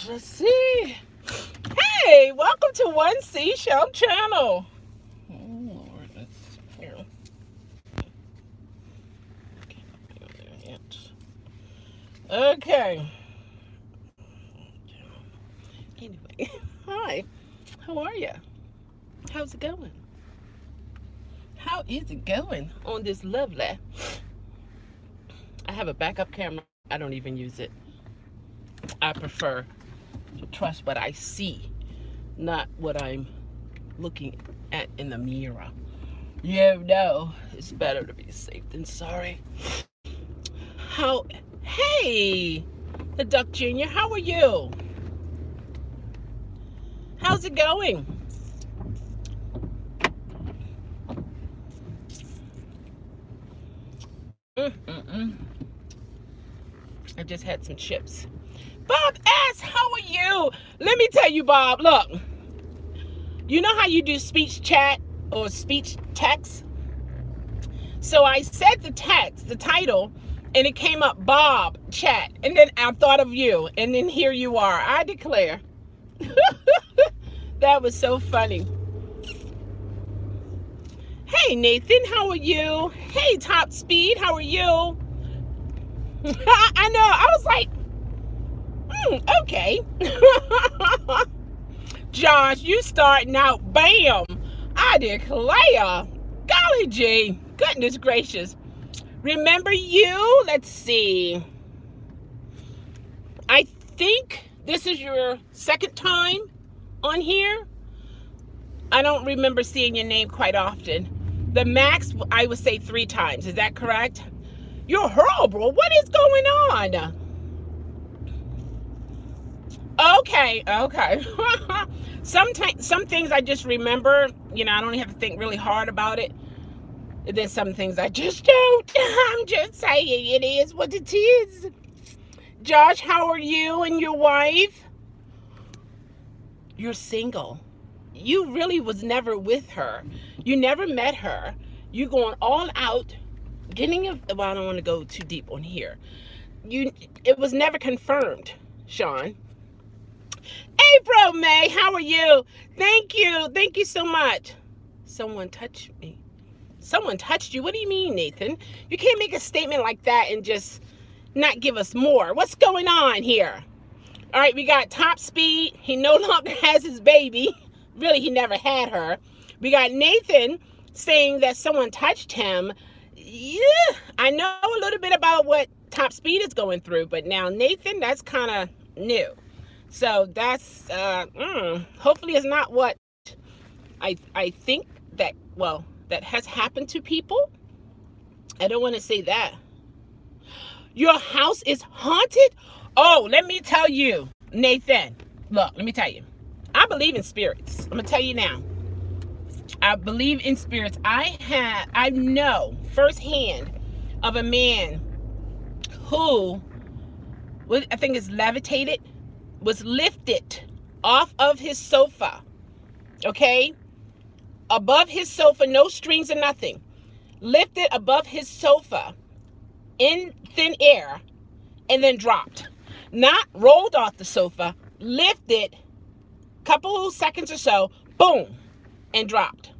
Let's see. Hey, welcome to One Seashell Channel. Oh Lord, let's here. Okay. Anyway, hi. How are you? How's it going? How is it going on this lovely? I have a backup camera. I don't even use it. I prefer to trust what I see, not what I'm looking at in the mirror. You know, it's better to be safe than sorry. How? Hey, the Duck Junior. How are you? How's it going? Mm-mm-mm. I just had some chips. Bob S., how are you? Let me tell you, Bob. Look, you know how you do speech chat or speech text? So I said the text, the title, and it came up Bob chat. And then I thought of you. And then here you are. I declare. That was so funny. Hey, Nathan, how are you? Hey, Top Speed, how are you? I know. I was like, okay. Josh, you starting out. Bam. I declare. Golly gee. Goodness gracious. Remember you? Let's see. I think this is your second time on here. I don't remember seeing your name quite often. The max, I would say 3 times. Is that correct? You're horrible. What is going on? Okay. Sometimes, some things I just remember. You know, I don't have to think really hard about it. And then some things I just don't. I'm just saying it is what it is. Josh, how are you and your wife? You're single. You really was never with her. You never met her. You going all out, getting a, well, I don't want to go too deep on here. It was never confirmed, Sean. April May, how are you? Thank you so much. Someone touched me. Someone touched you? What do you mean, Nathan? You can't make a statement like that and just not give us more. What's going on here? All right, we got Top Speed. He no longer has his baby. Really, he never had her. We got Nathan saying that someone touched him. Yeah, I know a little bit about what Top Speed is going through, but now Nathan, that's kind of new. So that's, hopefully it's not what I think that, well, that has happened to people. I don't want to say that. Your house is haunted? Oh, let me tell you, Nathan. Look, let me tell you. I believe in spirits. I'm going to tell you now. I believe in spirits. I know firsthand of a man who, I think is levitated, was lifted off of his sofa. Okay? Above his sofa, no strings or nothing. Lifted above his sofa in thin air and then dropped. Not rolled off the sofa, lifted, couple of seconds or so, boom, and dropped.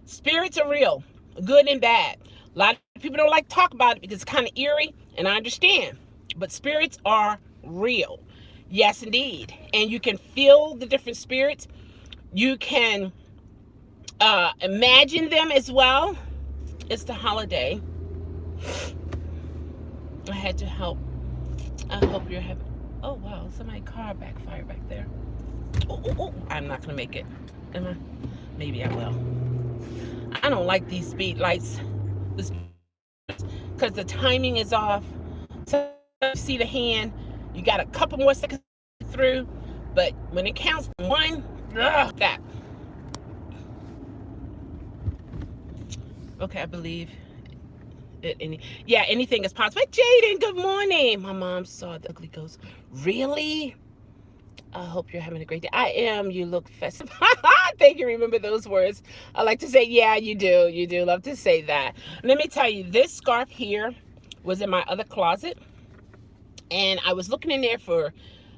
Spirits are real, good and bad. A lot of people don't like to talk about it because it's kind of eerie, and I understand. But spirits are real. Yes, indeed. And you can feel the different spirits. You can imagine them as well. It's the holiday. I had to help. I hope you're having. Oh wow, somebody's car backfired back there. Oh, I'm not gonna make it. Am I? Maybe I will. I don't like these speed lights, because the timing is off. So you see the hand, you got a couple more seconds through, but when it counts one, that. Okay, I believe it. Anything is possible. Jaden, good morning. My mom saw the ugly ghost. Really? I hope you're having a great day. I am. You look festive. Thank you. Remember those words. I like to say, yeah, you do. You do love to say that. Let me tell you, this scarf here was in my other closet. And I was looking in there for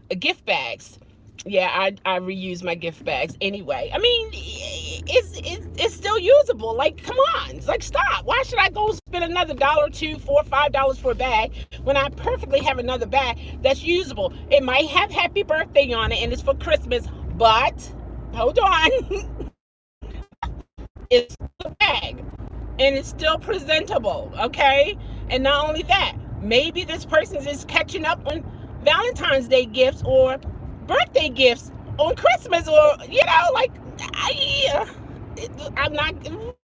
Gift bags. Yeah, I reuse my gift bags anyway. I mean, it's still usable. Like, come on, it's like, stop. Why should I go spend another $1, $2, $4, $5 for a bag when I perfectly have another bag that's usable? It might have happy birthday on it and it's for Christmas, but hold on, it's a bag and it's still presentable, okay? And not only that, maybe this person is catching up on Valentine's Day gifts or birthday gifts on Christmas, or like I'm not.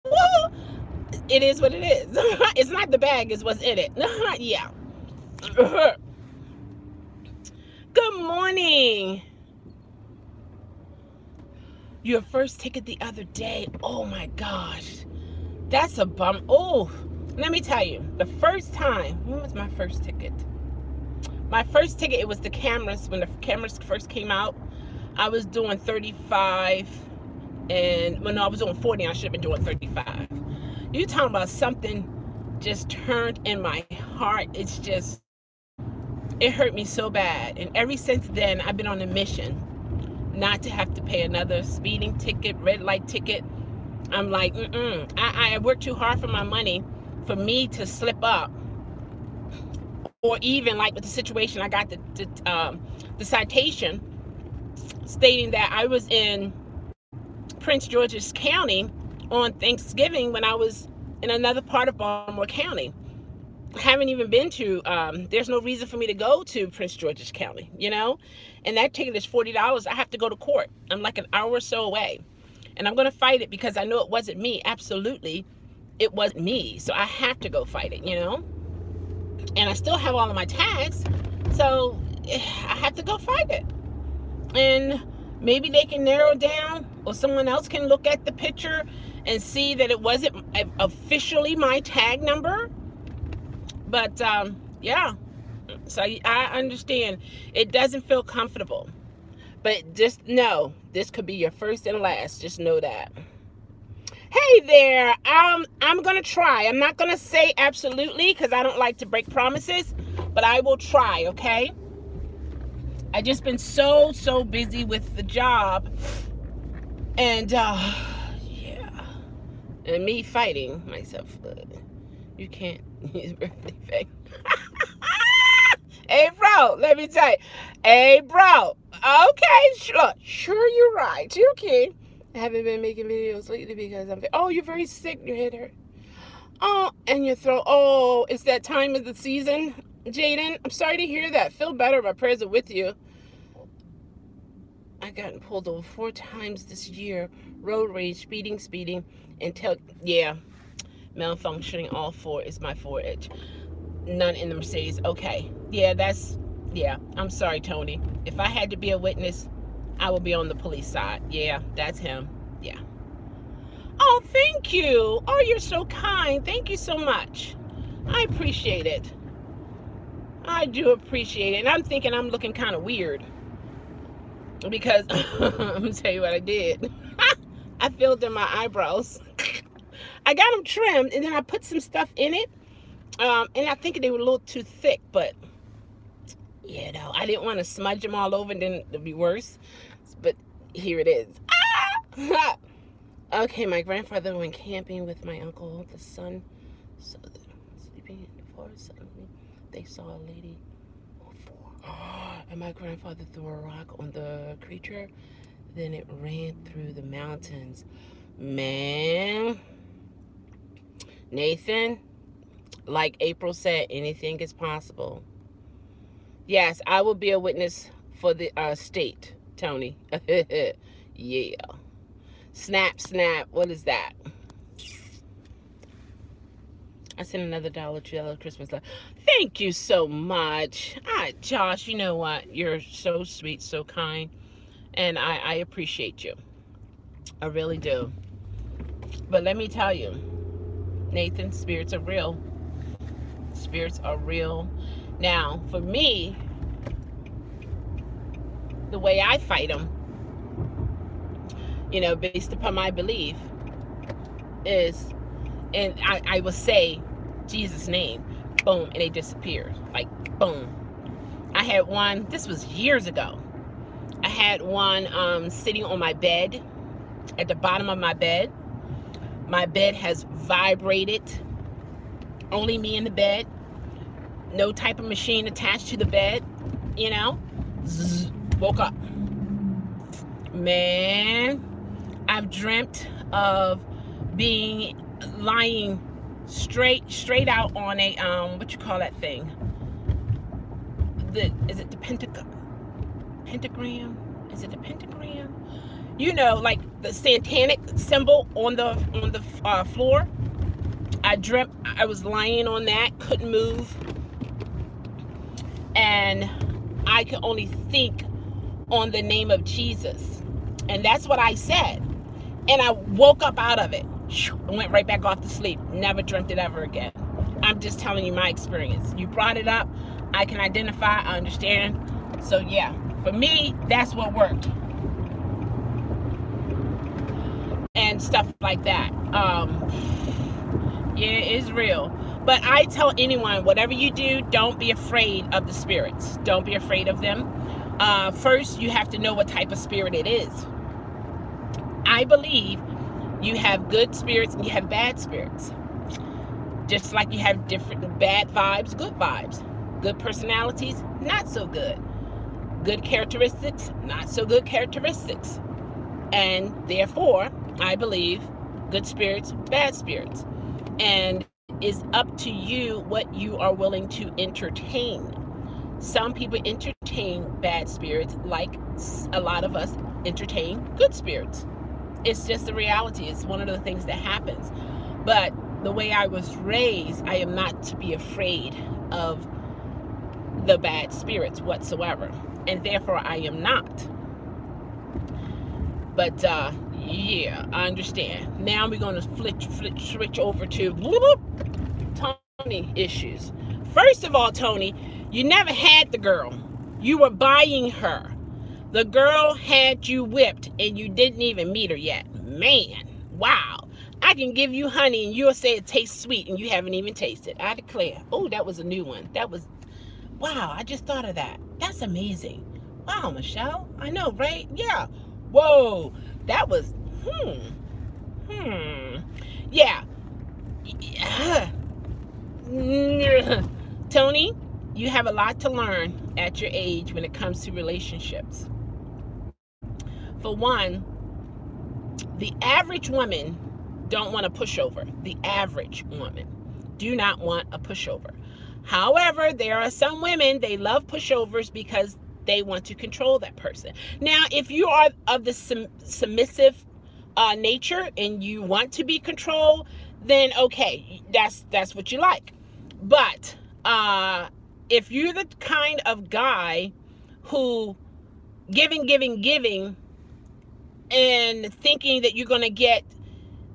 Well, it is what it is. It's not the bag; it's what's in it. Yeah. Good morning. Your first ticket the other day. Oh my gosh, that's a bum. Oh, let me tell you, the first time. When was my first ticket? My first ticket, it was the cameras. When the cameras first came out, I was doing 35, and when I was doing 40, I should have been doing 35. You talking about something just turned in my heart. It's just, it hurt me so bad. And ever since then, I've been on a mission not to have to pay another speeding ticket, red light ticket. I'm like, I worked too hard for my money for me to slip up. Or even like with the situation, I got the citation stating that I was in Prince George's County on Thanksgiving when I was in another part of Baltimore County. I haven't even been to, there's no reason for me to go to Prince George's County, and that ticket is $40. I have to go to court. I'm like an hour or so away, and I'm going to fight it because I know it wasn't me. Absolutely, it wasn't me. So I have to go fight it, and I still have all of my tags, so I have to go fight it. And maybe they can narrow down, or someone else can look at the picture and see that it wasn't officially my tag number. But yeah, so I understand it doesn't feel comfortable, but just know this could be your first and last. Just know that. Hey there, I'm gonna try. I'm not gonna say absolutely because I don't like to break promises, but I will try, okay? I just been so busy with the job, and yeah, and me fighting myself. You can't use birthday fake. Hey bro, let me tell you. Hey bro, okay, sure you're right. Okay. I haven't been making videos lately because you're very sick, your head hurt. Oh, and your throat. Oh, it's that time of the season, Jaden. I'm sorry to hear that. Feel better. My prayers are with you. I gotten pulled over 4 times this year. Road rage, speeding, until, yeah, malfunctioning, all 4 is my 4H. None in the Mercedes. Okay. Yeah, I'm sorry, Tony. If I had to be a witness, I will be on the police side. Yeah, that's him. Yeah. Oh, thank you. Oh, you're so kind. Thank you so much. I appreciate it. I do appreciate it. And I'm thinking I'm looking kind of weird because I'm going to tell you what I did. I filled in my eyebrows. I got them trimmed, and then I put some stuff in it. And I think they were a little too thick, but I didn't want to smudge them all over and then it'd be worse. But here it is. Ah! Okay, my grandfather went camping with my uncle, the son, so sleeping in the forest. Suddenly, they saw a lady or 4. And my grandfather threw a rock on the creature. Then it ran through the mountains. Man, Nathan, like April said, anything is possible. Yes, I will be a witness for the state, Tony. Yeah. Snap. What is that? I sent another $1 Christmas love. Thank you so much. Josh, you know what? You're so sweet, so kind. And I appreciate you. I really do. But let me tell you, Nathan, spirits are real. Spirits are real. Now, for me, the way I fight them, based upon my belief, is, and I will say Jesus' name, boom, and they disappear. Like, boom. I had one, this was years ago. I had one sitting on my bed, at the bottom of my bed. My bed has vibrated. Only me in the bed. No type of machine attached to the bed. You know? Zzz, woke up. Man, I've dreamt of lying straight out on a what you call that thing? Is it the pentagram? Is it the pentagram? You know, like the satanic symbol on the floor. I dreamt I was lying on that, couldn't move, and I could only think on the name of Jesus, and that's what I said. And I woke up out of it and went right back off to sleep. Never dreamt it ever again. I'm just telling you my experience. You brought it up. I can identify. I understand. So yeah, for me, that's what worked. And stuff like that. Yeah, it's real. But I tell anyone, whatever you do, don't be afraid of the spirits. Don't be afraid of them. First, you have to know what type of spirit it is. I believe you have good spirits and you have bad spirits. Just like you have different bad vibes, good vibes. Good personalities, not so good. Good characteristics, not so good characteristics. And therefore, I believe good spirits, bad spirits. And it's up to you what you are willing to entertain. Some people entertain bad spirits like a lot of us entertain good spirits. It's just the reality. It's one of the things that happens. But the way I was raised, I am not to be afraid of the bad spirits whatsoever. And therefore, I am not. But yeah, I understand. Now we're going to switch over to Tony issues. First of all, Tony, you never had the girl. You were buying her. The girl had you whipped and you didn't even meet her yet. Man, wow. I can give you honey and you'll say it tastes sweet and you haven't even tasted. I declare. Oh, that was a new one. That was, wow, I just thought of that. That's amazing. Wow, Michelle. I know, right? Yeah. Whoa. That was, yeah. Tony, you have a lot to learn at your age when it comes to relationships. For one, the average woman don't want a pushover. The average woman do not want a pushover. However, there are some women, they love pushovers because they want to control that person. Now, if you are of the submissive nature and you want to be controlled, then okay, that's what you like. But if you're the kind of guy who giving and thinking that you're going to get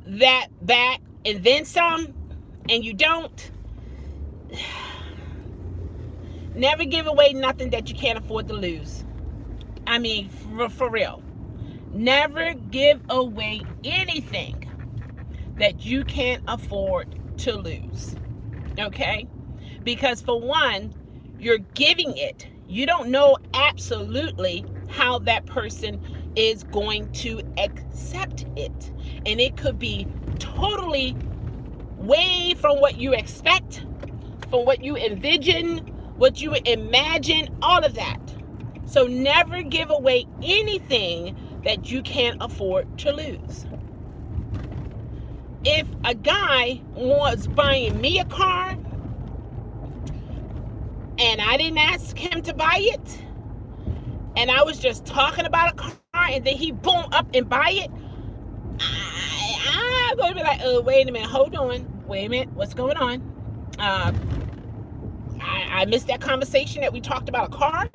that back and then some, and you don't, never give away nothing that you can't afford to lose. I mean, for real. Never give away anything that you can't afford to lose. Okay? Because for one, you're giving it. You don't know absolutely how that person is going to accept it. And it could be totally way from what you expect, from what you envision, what you imagine, all of that. So never give away anything that you can't afford to lose. If a guy was buying me a car and I didn't ask him to buy it, and I was just talking about a car and then he boom up and buy it, I'm going to be like, oh, wait a minute, hold on. Wait a minute, what's going on? I missed that conversation that we talked about a car.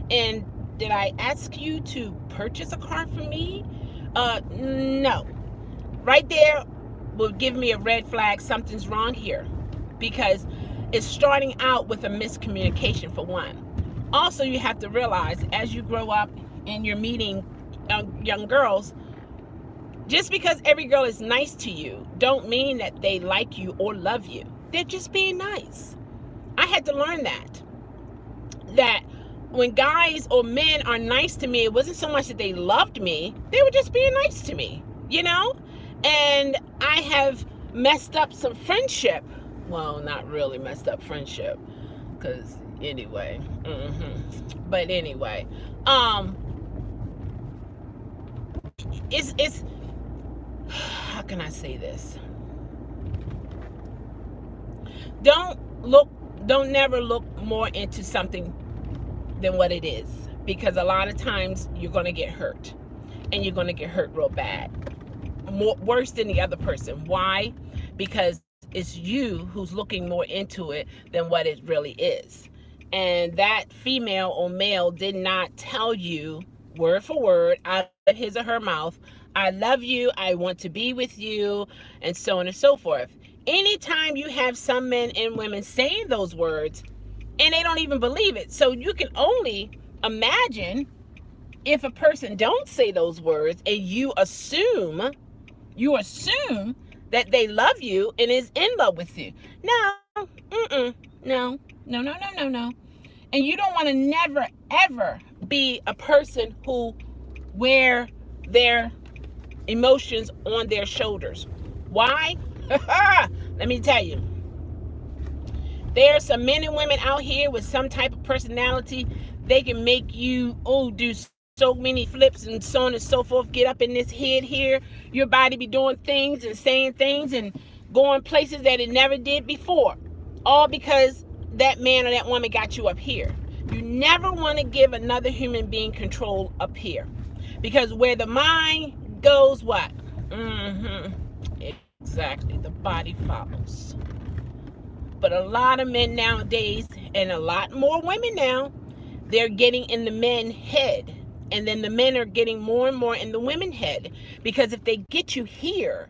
And did I ask you to purchase a car for me? No. Right there will give me a red flag. Something's wrong here. Because it's starting out with a miscommunication for one. Also, you have to realize as you grow up and you're meeting young girls, just because every girl is nice to you, don't mean that they like you or love you. They're just being nice. I had to learn that when guys or men are nice to me, it wasn't so much that they loved me, they were just being nice to me, you know? And I have messed up some friendship. Well, not really messed up friendship, because anyway, but anyway, it's how can I say this? Don't never look more into something than what it is, because a lot of times you're going to get hurt, and you're going to get hurt real bad, worse than the other person. Why? Because it's you who's looking more into it than what it really is. And that female or male did not tell you word for word out of his or her mouth, I love you, I want to be with you, and so on and so forth. Anytime you have some men and women saying those words, and they don't even believe it. So you can only imagine if a person don't say those words, and you assume that they love you and is in love with you. No, no. And you don't want to never, ever be a person who wear their emotions on their shoulders. Why? Let me tell you. There are some men and women out here with some type of personality. They can make you, do so many flips and so on and so forth. Get up in this head here. Your body be doing things and saying things and going places that it never did before. All because that man or that woman got you up here. You never want to give another human being control up here. Because where the mind goes, what? Exactly. The body follows. But a lot of men nowadays, and a lot more women now, they're getting in the men's head. And then the men are getting more and more in the women's head. Because if they get you here,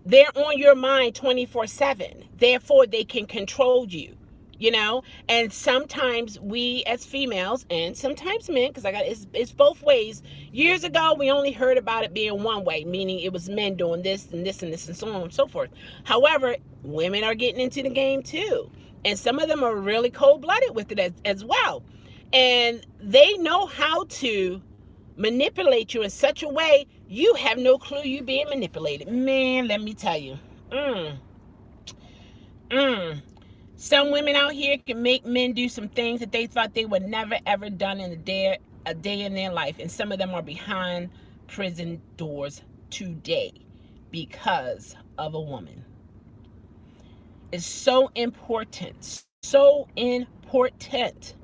they're on your mind 24/7. Therefore, they can control you, you know? And sometimes we as females, and sometimes men, because it's both ways. Years ago, we only heard about it being one way, meaning it was men doing this and this and this and so on and so forth. However, women are getting into the game too. And some of them are really cold-blooded with it as well. And they know how to manipulate you in such a way you have no clue you being manipulated. Man, let me tell you. Some women out here can make men do some things that they thought they would never ever done in a day in their life. And some of them are behind prison doors today because of a woman. It's so important. So important.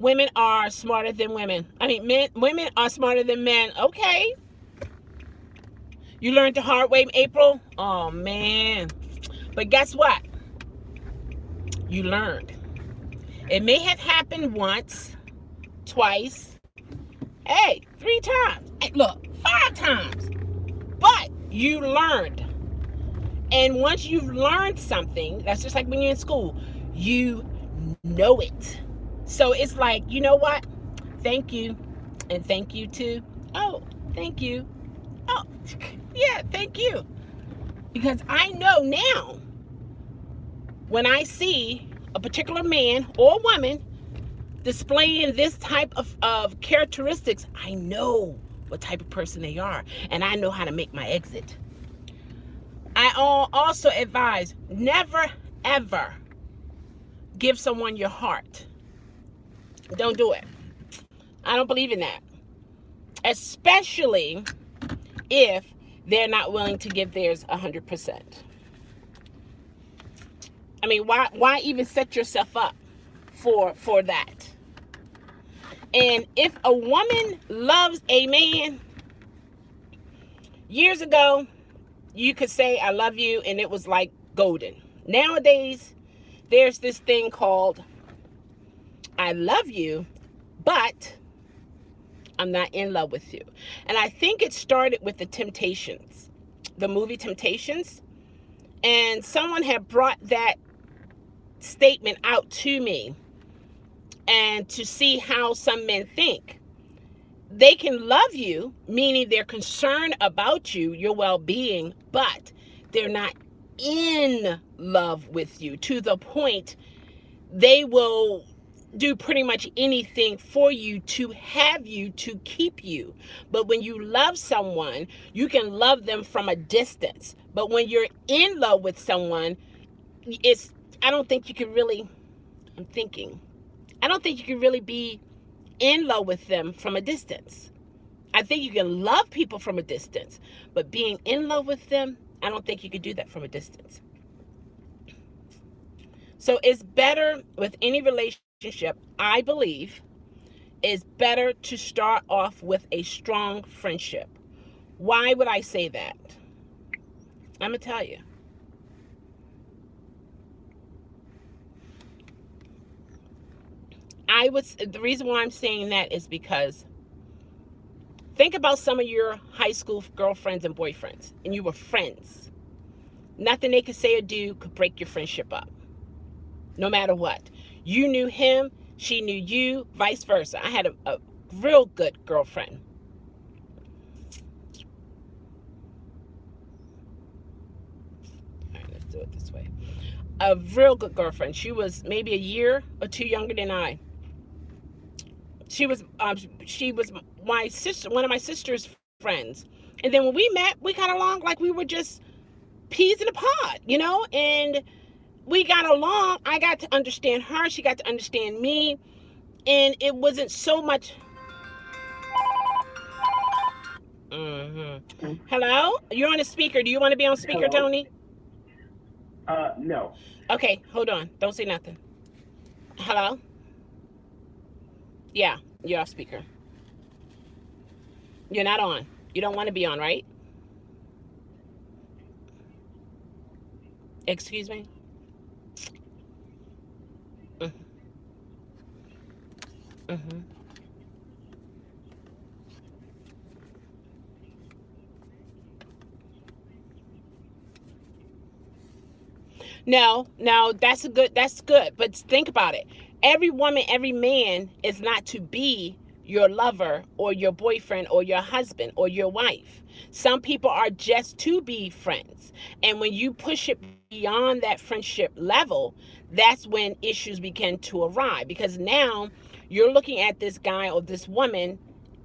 Women are smarter than women. Women are smarter than men. Okay. You learned the hard way, April? Oh, man. But guess what? You learned. It may have happened once, twice, 3 times. Hey, look, 5 times. But you learned. And once you've learned something, that's just like when you're in school, you know it. So it's like, you know what? Thank you. And thank you too. Oh, thank you. Oh, yeah, thank you. Because I know now, when I see a particular man or woman displaying this type of characteristics, I know what type of person they are. And I know how to make my exit. I also advise, never, ever give someone your heart. Don't do it. I don't believe in that. Especially if they're not willing to give theirs 100%. I mean, why even set yourself up for that? And if a woman loves a man, years ago, you could say, I love you, and it was like golden. Nowadays, there's this thing called, I love you, but I'm not in love with you. And I think it started with the Temptations, the movie Temptations. And someone had brought that statement out to me, and to see how some men think. They can love you, meaning they're concerned about you, your well-being, but they're not in love with you to the point they will do pretty much anything for you to have you, to keep you. But when you love someone, you can love them from a distance. But when you're in love with someone, it's, I don't think you can really, I'm thinking, I don't think you can really be in love with them from a distance. I think you can love people from a distance, but being in love with them, I don't think you can do that from a distance. So it's better with any relationship, I believe, it's better to start off with a strong friendship. Why would I say that? I'm going to tell you. The reason why I'm saying that is because think about some of your high school girlfriends and boyfriends, and you were friends. Nothing they could say or do could break your friendship up, no matter what. You knew him, she knew you, vice versa. I had a real good girlfriend. All right, let's do it this way. A real good girlfriend. She was maybe a year or two younger than I. She was my sister, one of my sister's friends. And then when we met, we got along like we were just peas in a pod, you know? And we got along. I got to understand her. She got to understand me. And it wasn't so much. Hello? You're on a speaker. Do you want to be on speaker, Hello? Tony? No. Okay, hold on. Don't say nothing. Hello? Yeah, you're off speaker. You're not on. You don't want to be on, right? Excuse me? Mm-hmm. No, that's good. But think about it. Every woman, every man is not to be your lover or your boyfriend or your husband or your wife. Some people are just to be friends. And when you push it beyond that friendship level, that's when issues begin to arise. Because now you're looking at this guy or this woman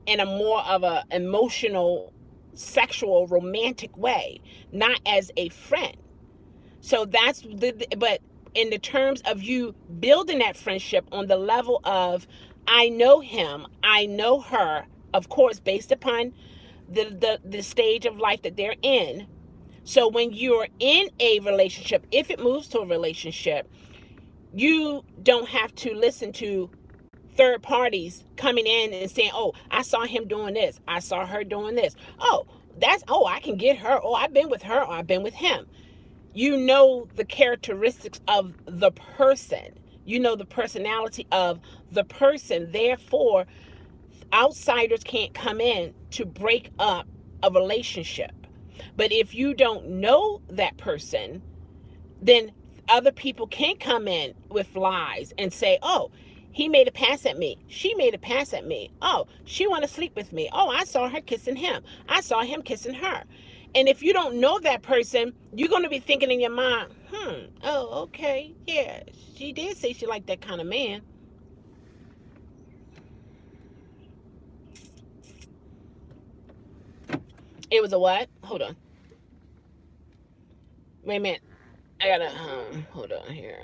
in a more of a emotional, sexual, romantic way, not as a friend. So that's but in the terms of you building that friendship on the level of, I know him, I know her, of course, based upon the stage of life that they're in. So when you're in a relationship, if it moves to a relationship, you don't have to listen to third parties coming in and saying, oh, I saw him doing this, I saw her doing this. Oh, I can get her. Oh, I've been with her, or I've been with him. You know the characteristics of the person. You know the personality of the person. Therefore, outsiders can't come in to break up a relationship. But if you don't know that person, then other people can come in with lies and say, oh, he made a pass at me, she made a pass at me, oh, she want to sleep with me, oh, I saw her kissing him, I saw him kissing her. And if you don't know that person, you're going to be thinking in your mind, oh, okay, yeah, she did say she liked that kind of man. It was a what? Hold on, wait a minute, I gotta hold on here.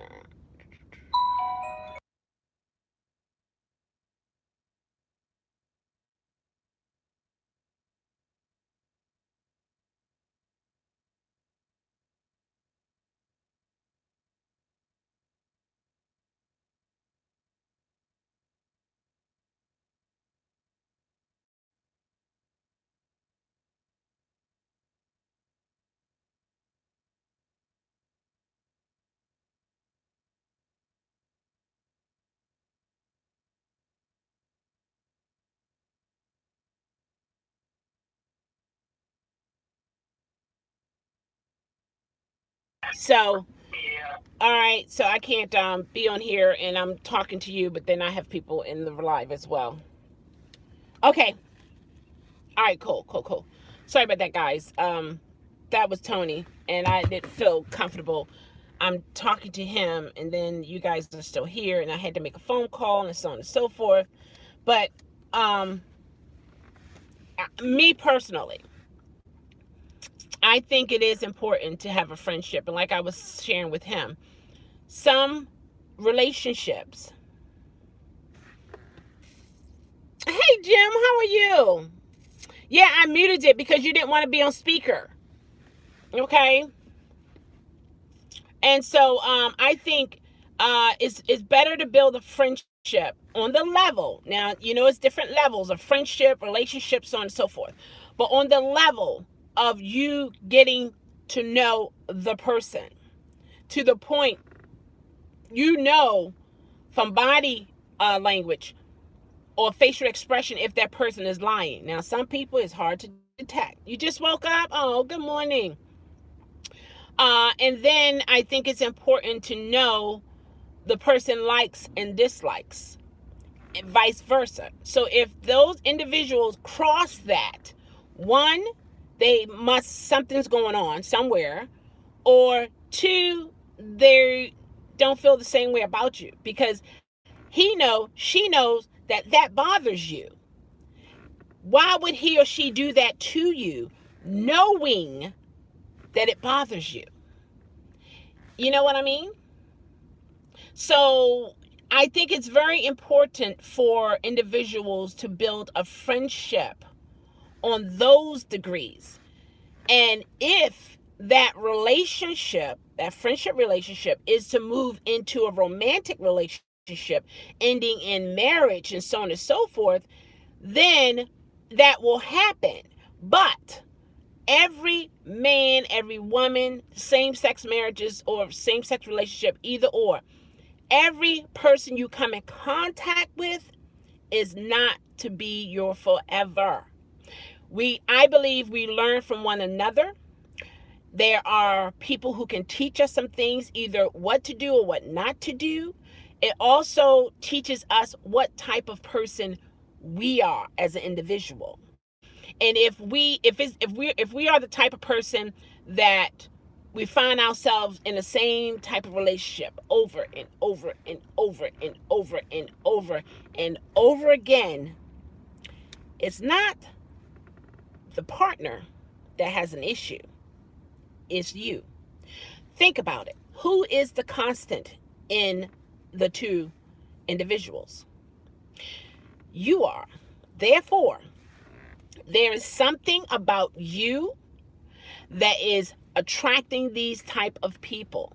So all right, so I can't be on here and I'm talking to you, but then I have people in the live as well. Okay. All right, cool. Sorry about that, guys. That was Tony, and I didn't feel comfortable I'm talking to him, and then you guys are still here, and I had to make a phone call, and so on and so forth. But um, me personally, I think it is important to have a friendship. And like I was sharing with him, some relationships. Hey, Jim, how are you? Yeah, I muted it because you didn't want to be on speaker. Okay. And so I think it's better to build a friendship on the level. Now, it's different levels of friendship, relationships, so on and so forth. But on the level of you getting to know the person to the point from body language or facial expression if that person is lying. Now, some people it's hard to detect. You just woke up? Oh, good morning. And then I think it's important to know the person likes and dislikes, and vice versa. So if those individuals cross that, one, something's going on somewhere, or two, they don't feel the same way about you because she knows that bothers you. Why would he or she do that to you, knowing that it bothers you? You know what I mean? So I think it's very important for individuals to build a friendship on those degrees. And if that friendship relationship, is to move into a romantic relationship, ending in marriage and so on and so forth, then that will happen. But every man, every woman, same-sex marriages or same-sex relationship, either or, every person you come in contact with is not to be your forever. I believe we learn from one another. There are people who can teach us some things, either what to do or what not to do. It also teaches us what type of person we are as an individual. And if we are the type of person that we find ourselves in the same type of relationship over and over and over and over and over and over again, it's not the partner that has an issue. It's you. Think about it. Who is the constant in the two individuals? You are. Therefore, there is something about you that is attracting these type of people.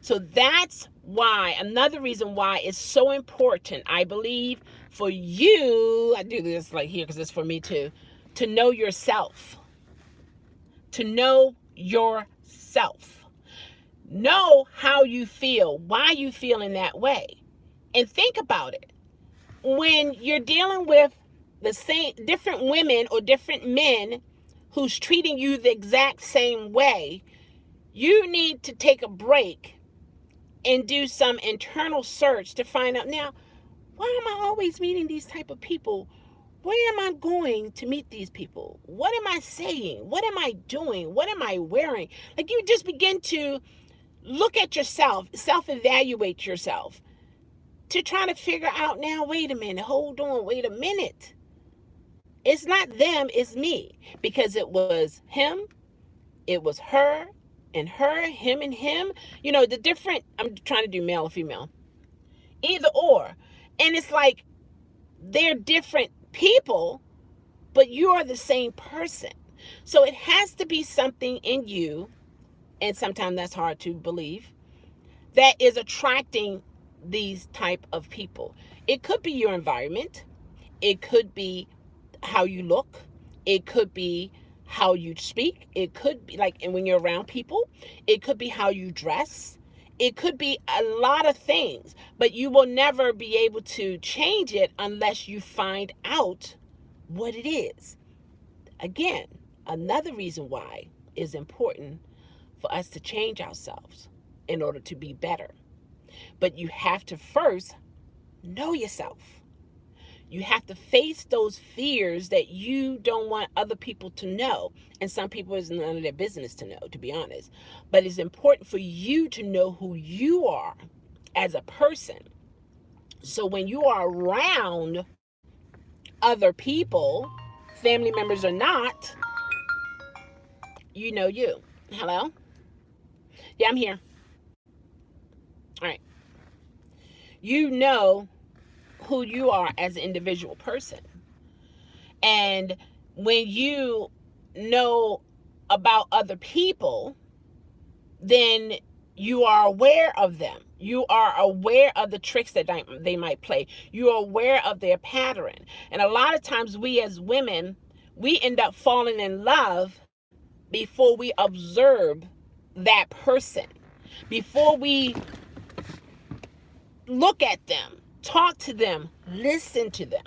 So that's why, another reason why it's so important, I believe, for you, I do this like here because it's for me too, to know yourself. To know yourself. Know how you feel, why you feel in that way. And think about it. When you're dealing with the same different women or different men who's treating you the exact same way, you need to take a break and do some internal search to find out, now, why am I always meeting these type of people? Where am I going to meet these people? What am I saying? What am I doing? What am I wearing? Like, you just begin to look at yourself, self-evaluate yourself to try to figure out, now, wait a minute, hold on, wait a minute. It's not them, it's me. Because it was him, it was her, and her, him and him. The different, I'm trying to do male or female. Either or. And it's like, they're different people, but you are the same person. So it has to be something in you, and sometimes that's hard to believe, that is attracting these type of people. It could be your environment. It could be how you look. It could be how you speak. It could be and when you're around people, it could be how you dress. It could be a lot of things, but you will never be able to change it unless you find out what it is. Again, another reason why it's important for us to change ourselves in order to be better. But you have to first know yourself. You have to face those fears that you don't want other people to know. And some people, it's none of their business to know, to be honest. But it's important for you to know who you are as a person. So when you are around other people, family members or not, you know you. Hello? Yeah, I'm here. All right. You know who you are as an individual person. And when you know about other people, then you are aware of them. You are aware of the tricks that they might play. You are aware of their pattern. And a lot of times we as women, we end up falling in love before we observe that person. Before we look at them, talk to them, listen to them.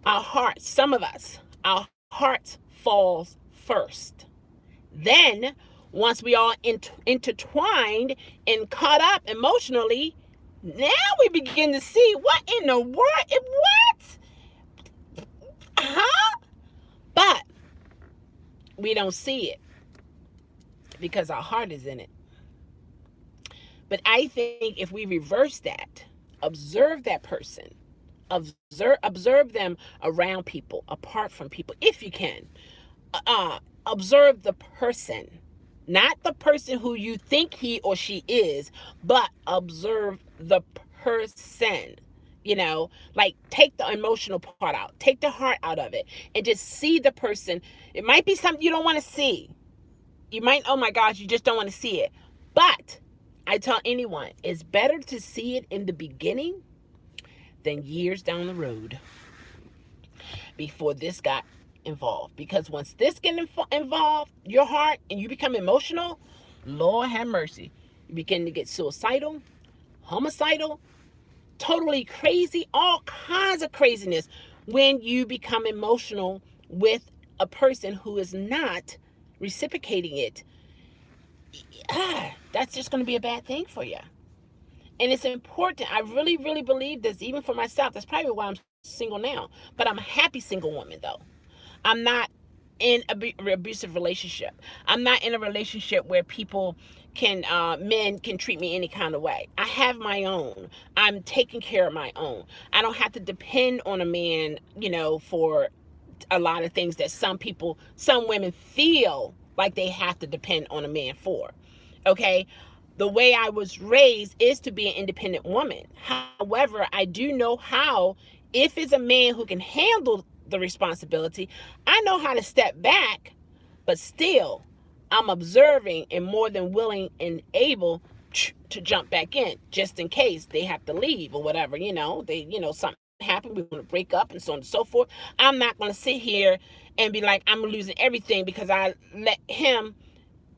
Our hearts, some of us, our hearts falls first. Then, once we all intertwined and caught up emotionally, now we begin to see what in the world, what? Huh? But we don't see it because our heart is in it. But I think if we reverse that, observe that person, observe them around people, apart from people, if you can. Observe the person, not the person who you think he or she is, but observe the person. You know, like take the emotional part out, take the heart out of it, and just see the person. It might be something you don't want to see. You might, oh my gosh, you just don't want to see it. But I tell anyone, it's better to see it in the beginning than years down the road before this got involved. Because once this get involved, your heart, and you become emotional, Lord have mercy, you begin to get suicidal, homicidal, totally crazy, all kinds of craziness when you become emotional with a person who is not reciprocating it. That's just going to be a bad thing for you. And it's important. I really, really believe this, even for myself. That's probably why I'm single now. But I'm a happy single woman, though. I'm not in an abusive relationship. I'm not in a relationship where men can treat me any kind of way. I have my own. I'm taking care of my own. I don't have to depend on a man, for a lot of things that some women feel like they have to depend on a man for. Okay? The way I was raised is to be an independent woman. However, I do know how, if it's a man who can handle the responsibility, I know how to step back, but still, I'm observing and more than willing and able to jump back in just in case they have to leave or whatever. Something happened, we want to break up and so on and so forth. I'm not going to sit here and be like, I'm losing everything because I let him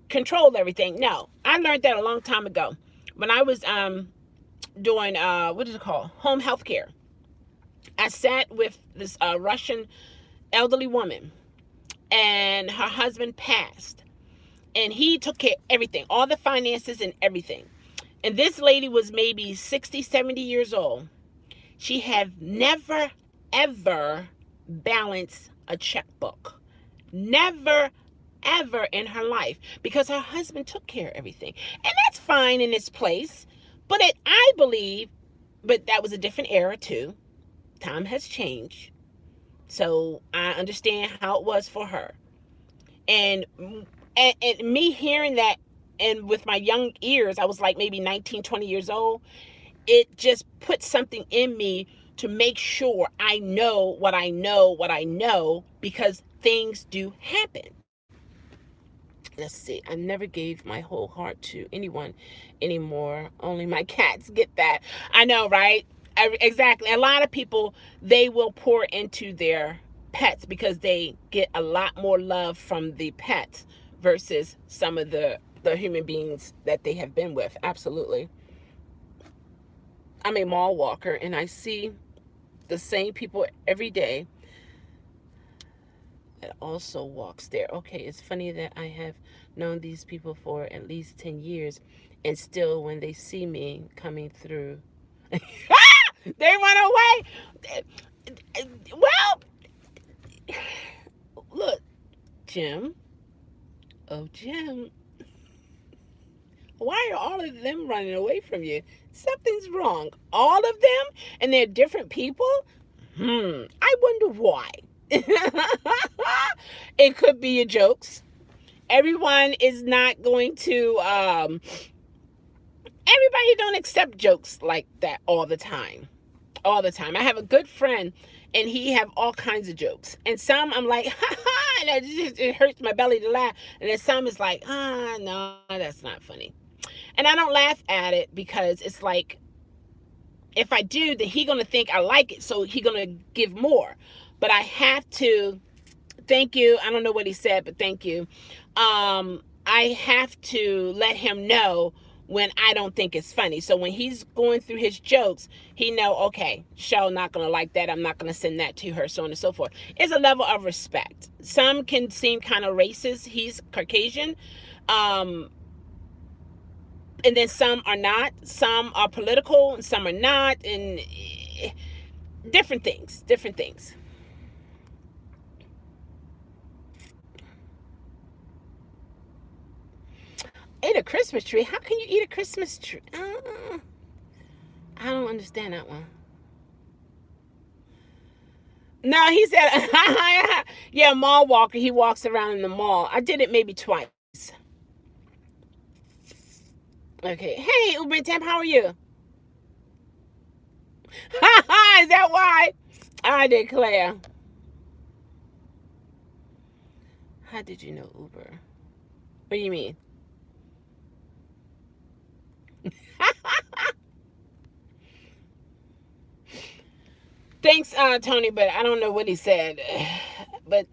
control everything. No, I learned that a long time ago when I was doing what is it called, home health care. I sat with this Russian elderly woman, and her husband passed, and he took care of everything, all the finances and everything. And this lady was maybe 60, 70 years old. She had never, ever balanced a checkbook. Never, ever in her life, because her husband took care of everything. And that's fine in its place. But I believe, but that was a different era too. Time has changed. So I understand how it was for her. And me hearing that, and with my young ears, I was like maybe 19, 20 years old. It just put something in me to make sure I know what I know, because things do happen. Let's see. I never gave my whole heart to anyone anymore. Only my cats get that. I know, right? Exactly. A lot of people, they will pour into their pets because they get a lot more love from the pets versus some of the human beings that they have been with. Absolutely. I'm a mall walker, and I see the same people every day that also walks there. Okay, it's funny that I have known these people for at least 10 years, and still when they see me coming through, They run away. Well, look, Jim. Oh, Jim. Why are all of them running away from you? Something's wrong. All of them? And they're different people? I wonder why. It could be your jokes. Everyone is not going to, everybody don't accept jokes like that all the time. All the time. I have a good friend and he have all kinds of jokes. And some I'm like, ha ha, and it hurts my belly to laugh. And then some is like, no, that's not funny. And I don't laugh at it because it's like, if I do, then he gonna think I like it, so he gonna give more. But I have to, thank you. I don't know what he said, but thank you. I have to let him know when I don't think it's funny. So when he's going through his jokes, he know, okay, Shell not gonna like that. I'm not gonna send that to her, so on and so forth. It's a level of respect. Some can seem kind of racist. He's Caucasian. And then some are not. Some are political and some are not. And different things. Eat a Christmas tree? How can you eat a Christmas tree? I don't understand that one. No, he said, yeah, mall walker. He walks around in the mall. I did it maybe twice. Okay. Hey, Uber Temp, how are you? Is that why? I declare. How did you know Uber? What do you mean? Thanks, Tony, but I don't know what he said. But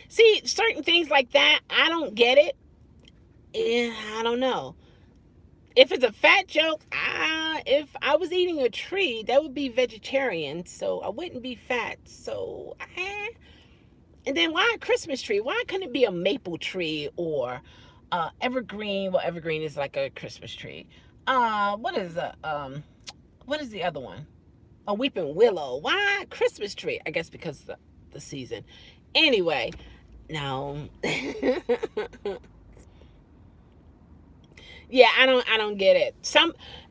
see, certain things like that, I don't get it. I don't know. If it's a fat joke, if I was eating a tree, that would be vegetarian, so I wouldn't be fat. So, and then why a Christmas tree? Why couldn't it be a maple tree or evergreen? Well, evergreen is like a Christmas tree. What is the other one? A weeping willow. Why Christmas tree? I guess because of the season. Anyway, no. Yeah, I don't get it.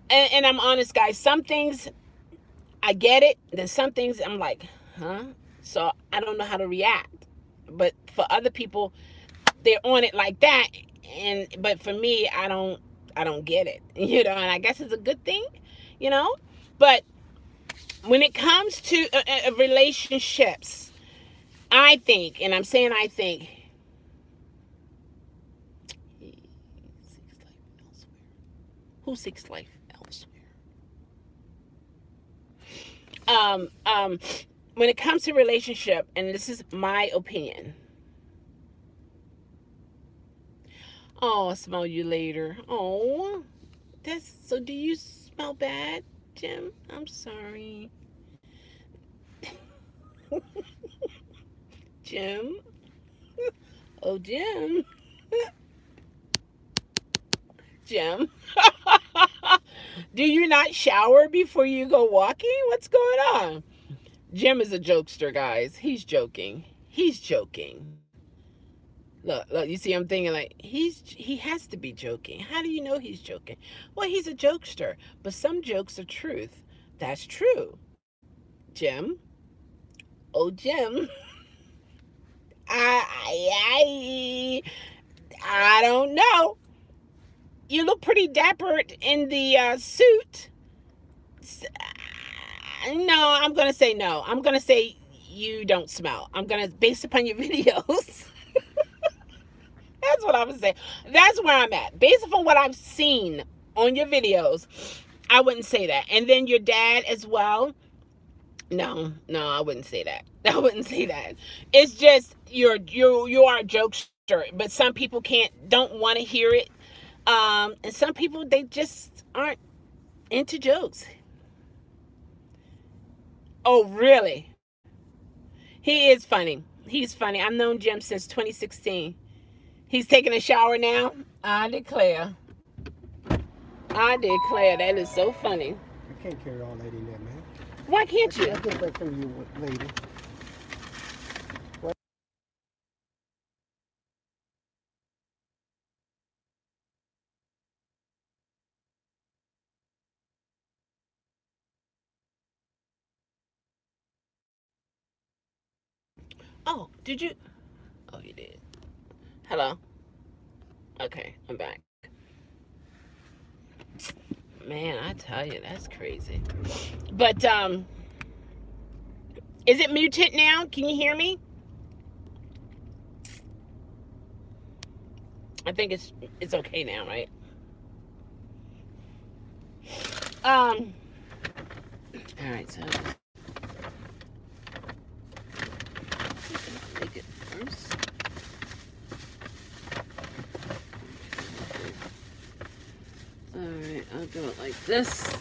And I'm honest, guys. Some things I get it. Then some things I'm like, huh? So I don't know how to react. But for other people, they're on it like that. But for me, I don't get it. And I guess it's a good thing, But when it comes to relationships, I think, and I'm saying I think, who seeks life elsewhere? When it comes to relationship, and this is my opinion. Oh, I'll smell you later. Oh, so do you smell bad, Jim? I'm sorry. Jim? Oh, Jim. Jim? Do you not shower before you go walking? What's going on? Jim is a jokester, guys. He's joking. Look, you see, I'm thinking like, he has to be joking. How do you know he's joking? Well, he's a jokester, but some jokes are truth. That's true. Jim? Oh, Jim. I don't know. You look pretty dapper in the suit. No, I'm going to say no. I'm going to say you don't smell. I'm going to, based upon your videos. That's what I would say. That's where I'm at. Based upon what I've seen on your videos, I wouldn't say that. And then your dad as well. No, I wouldn't say that. I wouldn't say that. It's just you are a jokester, but some people don't want to hear it. And some people, they just aren't into jokes. Oh, really? He is funny. He's funny. I've known Jim since 2016. He's taking a shower now. I declare. That is so funny. I can't carry all that in there, man. Why can't you? I'll get that for you later. Oh, did you? Oh, you did. Hello. Okay, I'm back. Man, I tell you, that's crazy. But is it muted now? Can you hear me? I think it's okay now, right? Um. All right, so make it first. All right, I'll do it like this.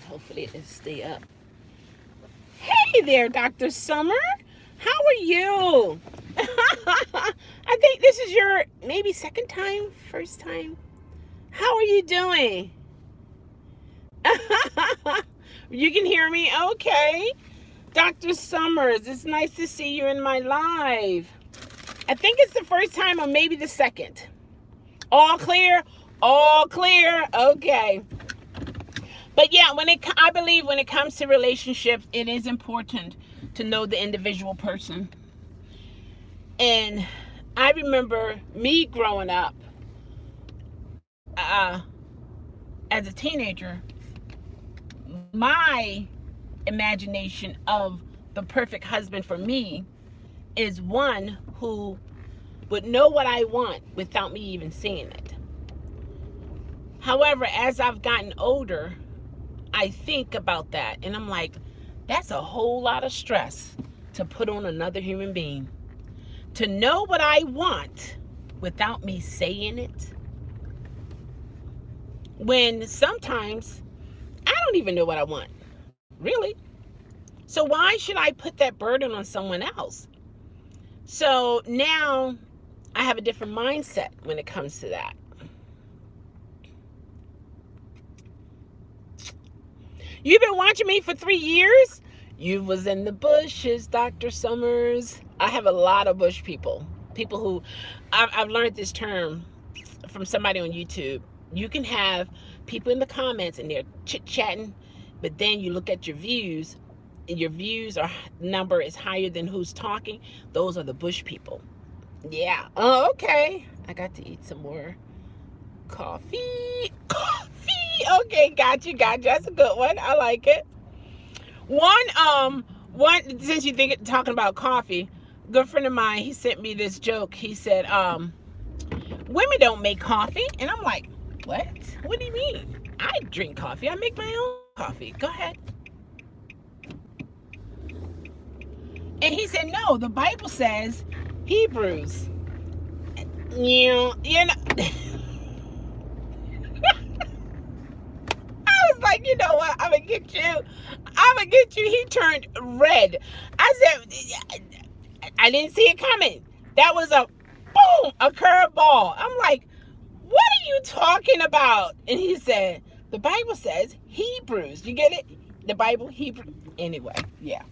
Hopefully it'll stay up. Hey there, Dr. Summer. How are you? I think this is your maybe second time, first time. How are you doing? You can hear me? Okay. Dr. Summers, it's nice to see you in my live. I think it's the first time or maybe the second. All clear? All clear. Okay. But yeah, I believe when it comes to relationships, it is important to know the individual person. And I remember me growing up as a teenager, my imagination of the perfect husband for me is one who would know what I want without me even seeing it. However, as I've gotten older, I think about that and I'm like, that's a whole lot of stress to put on another human being. To know what I want without me saying it. When sometimes I don't even know what I want. Really? So why should I put that burden on someone else? So now I have a different mindset when it comes to that. You've been watching me for 3 years? You was in the bushes, Dr. Summers. I have a lot of bush people. People who, I've learned this term from somebody on YouTube. You can have people in the comments and they're chit-chatting, but then you look at your views, and your views are number is higher than who's talking. Those are the bush people. Yeah. Oh, okay. I got to eat some more coffee. Okay, got you. That's a good one. I like it. One, since you think talking about coffee, good friend of mine, he sent me this joke. He said, women don't make coffee. And I'm like, what? What do you mean? I drink coffee. I make my own coffee. Go ahead. And he said, no, the Bible says Hebrews. You know. I was like, you know what? I'm going to get you. He turned red. I said, I didn't see it coming. That was a boom, a curveball. I'm like, what are you talking about? And he said, the Bible says Hebrews. You get it? The Bible, Hebrew. Anyway, yeah.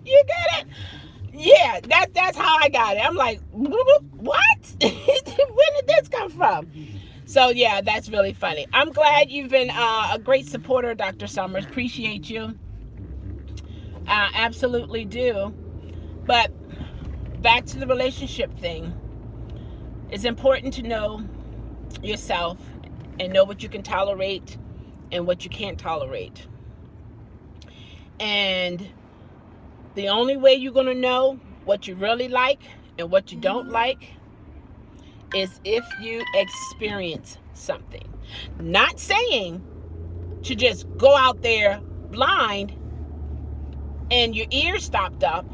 You get it? Yeah, that's how I got it. I'm like, what? Where did this come from? So yeah, that's really funny. I'm glad you've been a great supporter, Dr. Summers. Appreciate you. Absolutely do. But back to the relationship thing. It's important to know yourself and know what you can tolerate and what you can't tolerate. And the only way you're going to know what you really like and what you don't like is if you experience something. Not saying to just go out there blind and your ears stopped up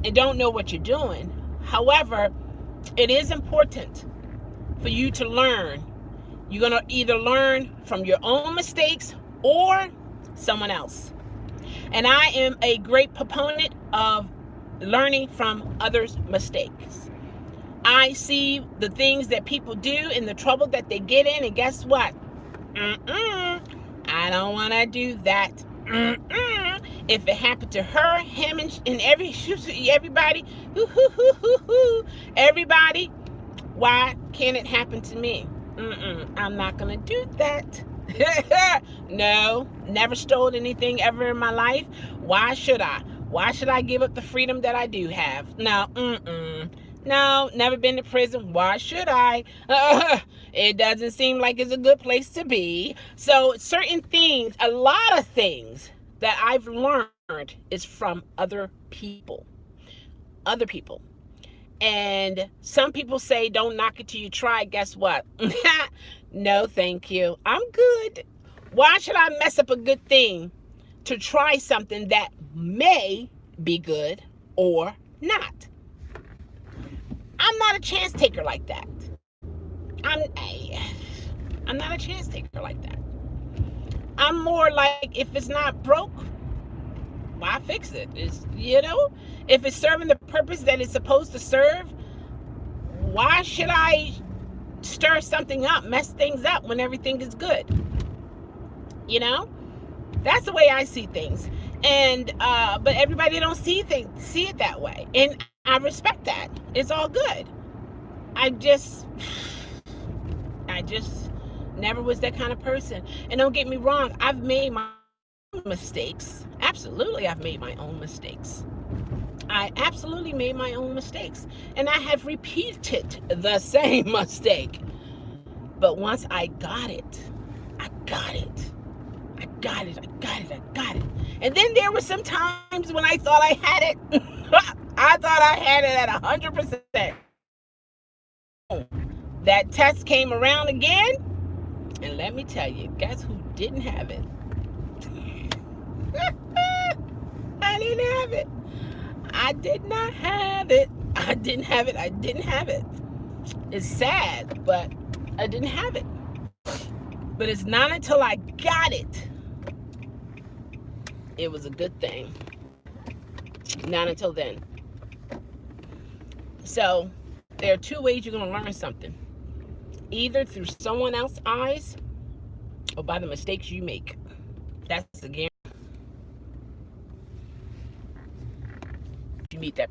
and don't know what you're doing. However, it is important for you to learn. You're going to either learn from your own mistakes or someone else. And I am a great proponent of learning from others' mistakes. I see the things that people do and the trouble that they get in, and guess what? I don't want to do that. If it happened to her, him, and everybody, everybody, why can't it happen to me? I'm not gonna do that. No, never stole anything ever in my life. Why should I? Why should I give up the freedom that I do have? No, no, never been to prison. Why should I? It doesn't seem like it's a good place to be. So certain things, a lot of things that I've learned is from other people. Other people. And some people say, don't knock it till you try. Guess what? No, thank you. I'm good. Why should I mess up a good thing to try something that may be good or not? I'm not a chance taker like that. I'm not a chance taker like that. I'm more like, if it's not broke, why fix it? If it's serving the purpose that it's supposed to serve, why should I stir something up, mess things up when everything is good? That's the way I see things. And but everybody don't see it that way, and I respect that. It's all good. I just never was that kind of person. And don't get me wrong, I've made my own mistakes. Absolutely, I've made my own mistakes. I absolutely made my own mistakes, and I have repeated the same mistake. But once I got it. And then there were some times when I thought I had it. I thought I had it at 100%. That test came around again, and let me tell you, guess who didn't have it? I didn't have it. I did not have it. I didn't have it. It's sad, but I didn't have it. But it's not until I got it, it was a good thing. Not until then. So there are two ways you're going to learn something. Either through someone else's eyes or by the mistakes you make. That's the guarantee. You meet that